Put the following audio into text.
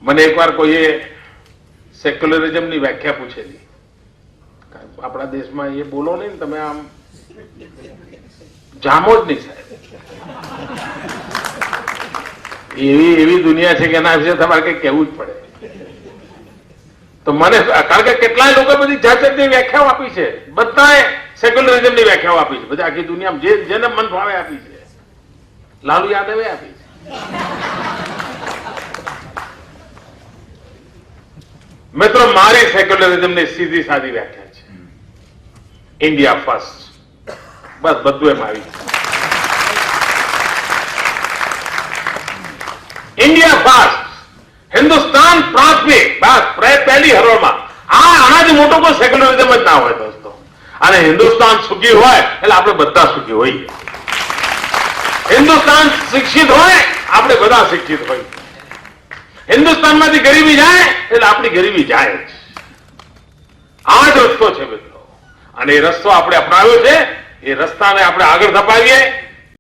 મને એકવાર કોઈએ સેક્યુલરિઝમની વ્યાખ્યા પૂછેલી, આપણા દેશમાં એ બોલો નહીં તમે આમ જામો જ નહીં સાહેબ, એવી દુનિયા છે કે એના વિશે તમારે કઈ કહેવું જ પડે. તો મને કારણ કે કેટલાય લોકો બધી જાત જાતની વ્યાખ્યાઓ આપી છે, બધાએ સેક્યુલરિઝમની વ્યાખ્યાઓ આપી છે, બધી આખી દુનિયામાં જેને મન ભાવે આપી છે. લાલુ યાદવે આપી છે. મિત્રો મારી સેક્યુલરિઝમની સીધી સાદી વ્યાખ્યા છે ઇન્ડિયા ફર્સ્ટ. બસ બધું એમ આવી ઇન્ડિયા ફર્સ્ટ, હિન્દુસ્તાન પ્રાથમિક, બસ પહેલી હરોળમાં. આનાથી મોટો કોઈ સેક્યુલરિઝમ જ ના હોય દોસ્તો. અને હિન્દુસ્તાન સુખી હોય એટલે આપણે બધા સુખી હોઈએ. હિન્દુસ્તાન શિક્ષિત હોય આપણે બધા શિક્ષિત હોઈએ. હિન્દુસ્તાનમાંથી ગરીબી જાય એટલે આપણી ગરીબી જાય જ. આ જ રસ્તો છે મિત્રો, અને એ રસ્તો આપણે અપનાવ્યો છે. એ રસ્તાને આપણે આગળ ધપાવીએ.